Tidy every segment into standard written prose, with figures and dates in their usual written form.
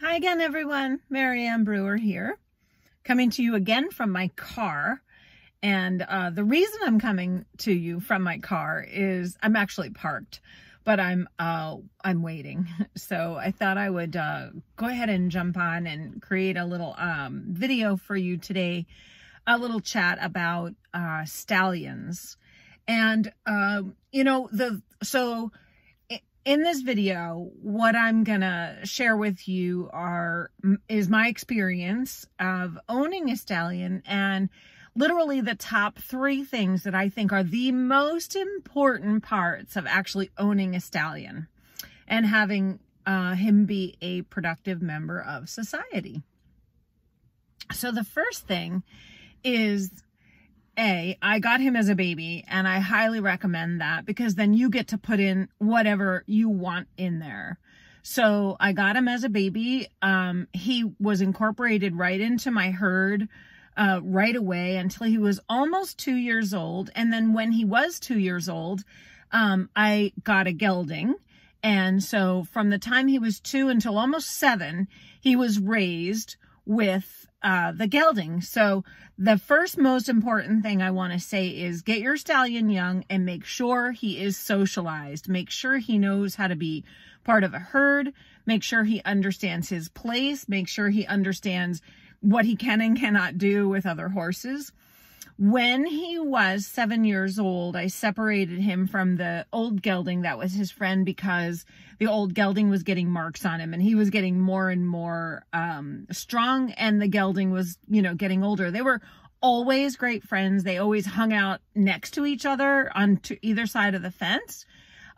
Hi again, everyone. Marianne Brewer here, coming to you again from my car. And the reason I'm coming to you from my car is I'm actually parked, but I'm waiting. So I thought I would go ahead and jump on and create a little video for you today, a little chat about stallions. And in this video, what I'm gonna share with you is my experience of owning a stallion, and literally the top 3 things that I think are the most important parts of actually owning a stallion and having him be a productive member of society. So the first thing is, I got him as a baby, and I highly recommend that because then you get to put in whatever you want in there. So I got him as a baby. He was incorporated right into my herd right away until he was almost 2 years old. And then when he was 2 years old, I got a gelding. And so from the time he was 2 until almost 7, he was raised with the gelding. So the first most important thing I want to say is get your stallion young and make sure he is socialized. Make sure he knows how to be part of a herd. Make sure he understands his place. Make sure he understands what he can and cannot do with other horses. When he was 7 years old, I separated him from the old gelding that was his friend because the old gelding was getting marks on him and he was getting more and more strong, and the gelding was, getting older. They were always great friends. They always hung out next to each other on either side of the fence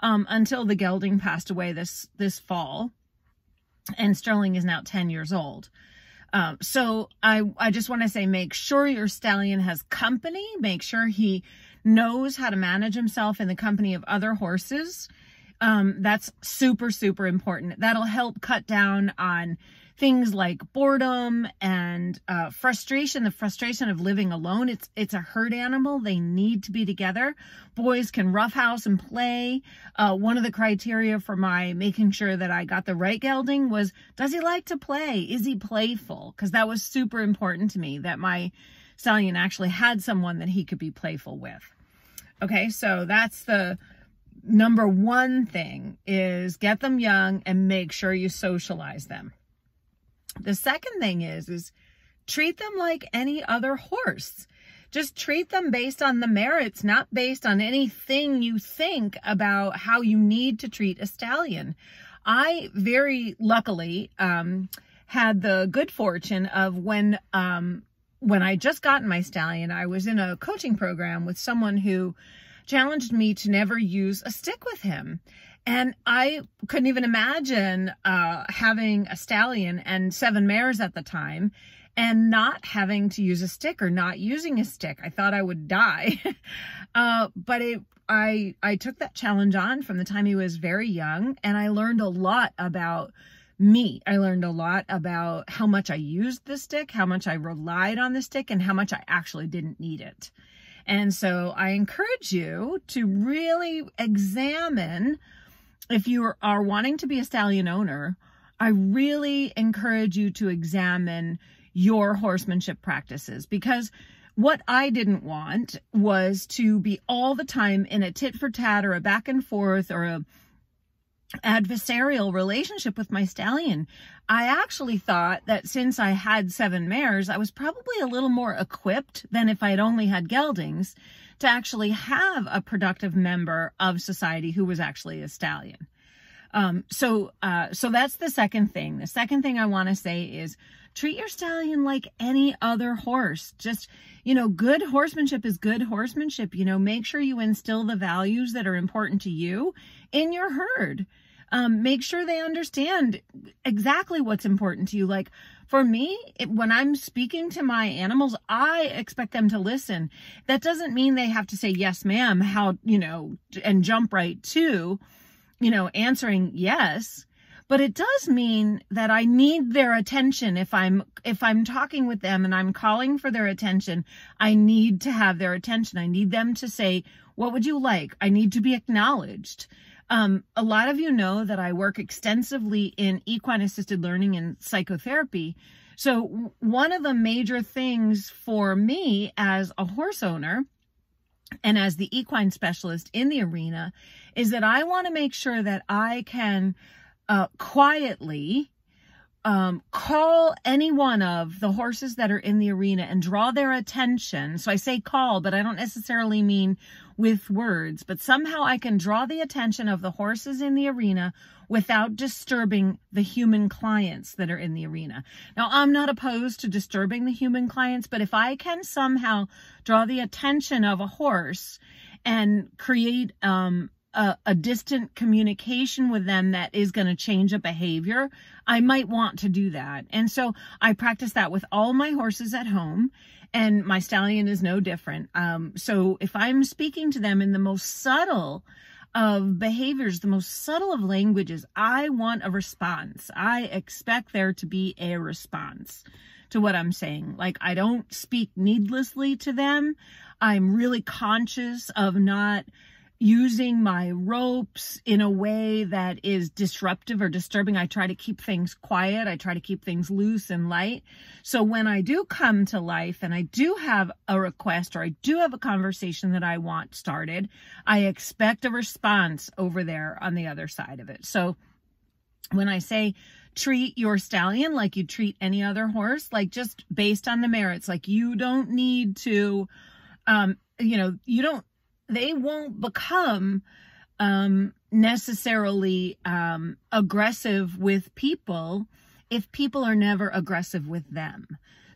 until the gelding passed away this fall, and Sterling is now 10 years old. So I just want to say, make sure your stallion has company. Make sure he knows how to manage himself in the company of other horses. That's super, super important. That'll help cut down on things like boredom and frustration, the frustration of living alone. It's a herd animal. They need to be together. Boys can roughhouse and play. One of the criteria for my making sure that I got the right gelding was, does he like to play? Is he playful? Because that was super important to me, that my stallion actually had someone that he could be playful with. Okay, so that's the number 1 thing, is get them young and make sure you socialize them. The second thing is treat them like any other horse. Just treat them based on the merits, not based on anything you think about how you need to treat a stallion. I very luckily had the good fortune of when I just gotten my stallion, I was in a coaching program with someone who challenged me to never use a stick with him. And I couldn't even imagine having a stallion and 7 mares at the time and not having to use a stick or not using a stick. I thought I would die. But I took that challenge on from the time he was very young, and I learned a lot about me. I learned a lot about how much I used the stick, how much I relied on the stick, and how much I actually didn't need it. And so I encourage you to really examine, if you are wanting to be a stallion owner, I really encourage you to examine your horsemanship practices, because what I didn't want was to be all the time in a tit for tat or a back and forth or a adversarial relationship with my stallion. I actually thought that since I had 7 mares, I was probably a little more equipped than if I had only had geldings to actually have a productive member of society who was actually a stallion. So that's the second thing. The second thing I want to say is treat your stallion like any other horse. Just, good horsemanship is good horsemanship. Make sure you instill the values that are important to you in your herd. Make sure they understand exactly what's important to you. Like for me, when I'm speaking to my animals, I expect them to listen. That doesn't mean they have to say, yes, ma'am, and jump right to, answering yes. But it does mean that I need their attention. If I'm talking with them and I'm calling for their attention, I need to have their attention. I need them to say, what would you like? I need to be acknowledged. A lot of you know that I work extensively in equine assisted learning and psychotherapy. So one of the major things for me as a horse owner and as the equine specialist in the arena is that I want to make sure that I can quietly call any one of the horses that are in the arena and draw their attention. So I say call, but I don't necessarily mean with words, but somehow I can draw the attention of the horses in the arena without disturbing the human clients that are in the arena. Now, I'm not opposed to disturbing the human clients, but if I can somehow draw the attention of a horse and create a distant communication with them that is going to change a behavior, I might want to do that. And so I practice that with all my horses at home, and my stallion is no different. So if I'm speaking to them in the most subtle of behaviors, the most subtle of languages, I want a response. I expect there to be a response to what I'm saying. Like, I don't speak needlessly to them. I'm really conscious of not using my ropes in a way that is disruptive or disturbing. I try to keep things quiet. I try to keep things loose and light. So when I do come to life and I do have a request or I do have a conversation that I want started, I expect a response over there on the other side of it. So when I say treat your stallion like you treat any other horse, like just based on the merits, like you don't need to, they won't become necessarily aggressive with people if people are never aggressive with them.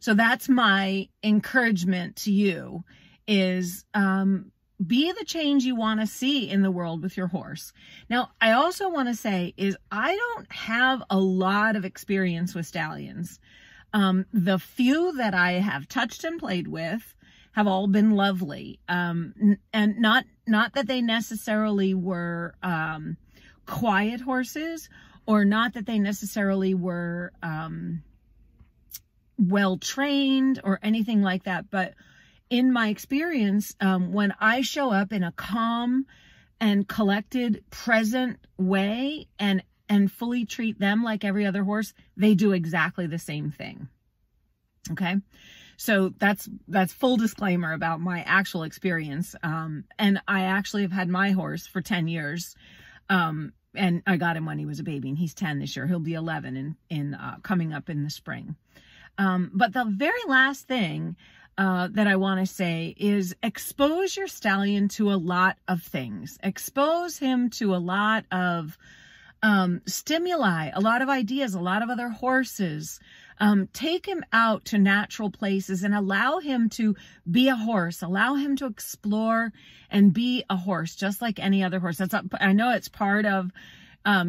So that's my encouragement to you is be the change you want to see in the world with your horse. Now, I also want to say is I don't have a lot of experience with stallions. The few that I have touched and played with have all been lovely. And not that they necessarily were quiet horses, or not that they necessarily were well trained or anything like that. But in my experience, when I show up in a calm and collected, present way and fully treat them like every other horse, they do exactly the same thing. Okay. So that's full disclaimer about my actual experience. And I actually have had my horse for 10 years. And I got him when he was a baby, and he's 10 this year. He'll be 11 in coming up in the spring. But the very last thing that I want to say is expose your stallion to a lot of things. Expose him to a lot of stimuli, a lot of ideas, a lot of other horses. Take him out to natural places and allow him to be a horse. Allow him to explore and be a horse, just like any other horse. I know it's part of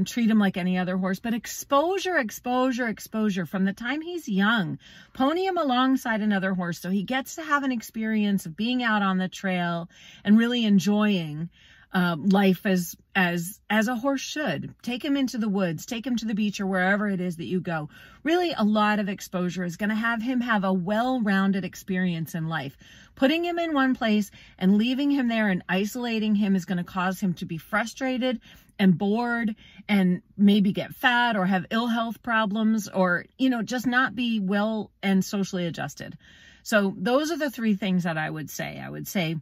treat him like any other horse, but exposure from the time he's young. Pony him alongside another horse so he gets to have an experience of being out on the trail and really enjoying life as a horse should. Take him into the woods, take him to the beach or wherever it is that you go. Really, a lot of exposure is going to have him have a well-rounded experience in life. Putting him in one place and leaving him there and isolating him is going to cause him to be frustrated and bored and maybe get fat or have ill health problems or, just not be well and socially adjusted. So those are the three things that I would say. I would say,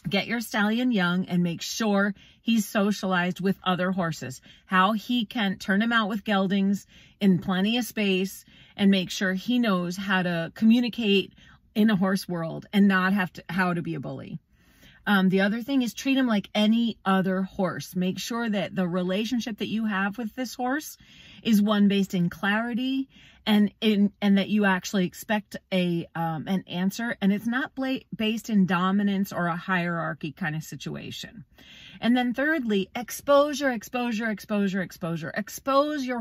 get your stallion young and make sure he's socialized with other horses. How he can turn him out with geldings in plenty of space and make sure he knows how to communicate in a horse world and not how to be a bully. The other thing is treat him like any other horse. Make sure that the relationship that you have with this horse is one based in clarity and that you actually expect an answer, and it's not based in dominance or a hierarchy kind of situation. And then thirdly, exposure. Expose your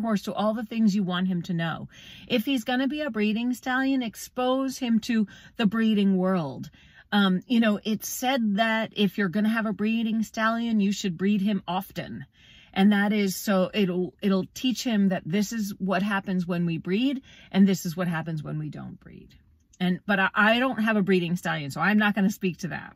horse to all the things you want him to know. If he's going to be a breeding stallion, expose him to the breeding world. It's said that if you're going to have a breeding stallion, you should breed him often. And that is so it'll teach him that this is what happens when we breed and this is what happens when we don't breed. But I don't have a breeding stallion, so I'm not going to speak to that.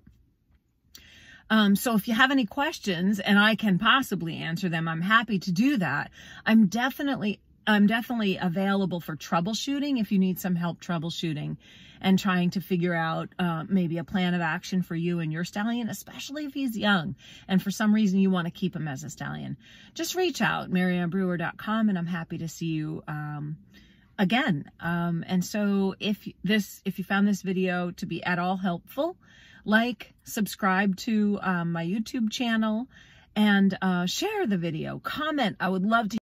So if you have any questions and I can possibly answer them, I'm happy to do that. I'm definitely available for troubleshooting if you need some help troubleshooting and trying to figure out maybe a plan of action for you and your stallion, especially if he's young and for some reason you want to keep him as a stallion. Just reach out, mariannebrewer.com, and I'm happy to see you again. And so if you found this video to be at all helpful, like, subscribe to my YouTube channel, and share the video, comment. I would love to